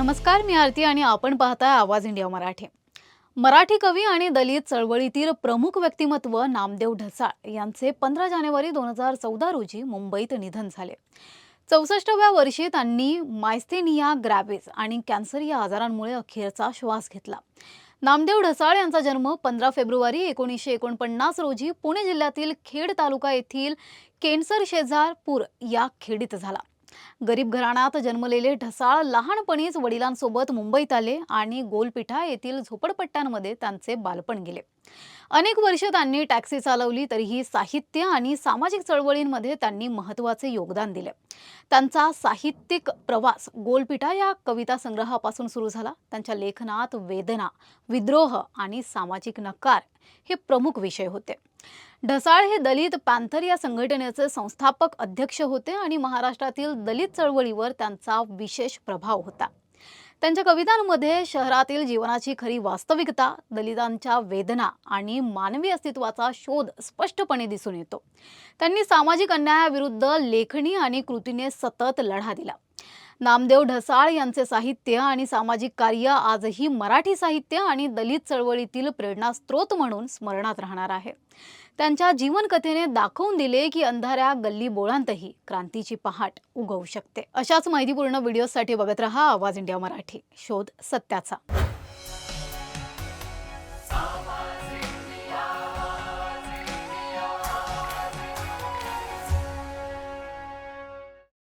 नमस्कार, मी आरती आणि आपण पाहताय आवाज इंडिया मराठी. मराठी कवी आणि दलित चळवळीतील प्रमुख व्यक्तिमत्व नामदेव ढसाळ यांचे 15 जानेवारी 2014 रोजी मुंबईत निधन झाले. 64व्या वर्षी त्यांनी मायस्थेनिया ग्रॅव्हिस आणि कॅन्सर या आजारांमुळे अखेरचा श्वास घेतला. नामदेव ढसाळ यांचा जन्म 15 फेब्रुवारी 1949 रोजी पुणे जिल्ह्यातील खेड तालुका येथील केनसर शेजारपूर या खेडीत झाला. गरीब घराण्यात जन्मलेले ढसाळ लहानपणीच वडिलांसोबत मुंबईत आले आणि गोलपिठा येथील झोपडपट्ट्यांमध्ये त्यांचे बालपण गेले. अनेक वर्ष त्यांनी टॅक्सी चालवली, तरीही साहित्य आणि सामाजिक चळवळींमध्ये त्यांनी महत्त्वाचे योगदान दिले. त्यांचा साहित्यिक प्रवास गोलपिठा या कविता संग्रहापासून सुरू झाला. त्यांच्या लेखनात वेदना, विद्रोह आणि सामाजिक नकार हे प्रमुख विषय होते. ढसाळ हे दलित पॅंथर या संघटनेचे संस्थापक अध्यक्ष होते आणि महाराष्ट्रातील दलित चळवळीवर त्यांचा विशेष प्रभाव होता. त्यांच्या कवितांमध्ये शहरातील जीवनाची खरी वास्तविकता, दलितांच्या वेदना आणि मानवी अस्तित्वाचा शोध स्पष्टपणे दिसून येतो. त्यांनी सामाजिक अन्यायाविरुद्ध लेखणी आणि कृतीने सतत लढा दिला. नामदेव ढसाळ यांचे साहित्य आणि सामाजिक कार्य आजही मराठी साहित्य आणि दलित चळवळीतील प्रेरणास्त्रोत म्हणून स्मरणात राहणार आहे. त्यांच्या जीवनकथेने दाखवून दिले की अंधाऱ्या गल्ली बोळांतही क्रांतीची पहाट उगवू शकते. अशाच माहितीपूर्ण व्हिडिओसाठी बघत रहा आवाज इंडिया मराठी. शोध सत्याचा.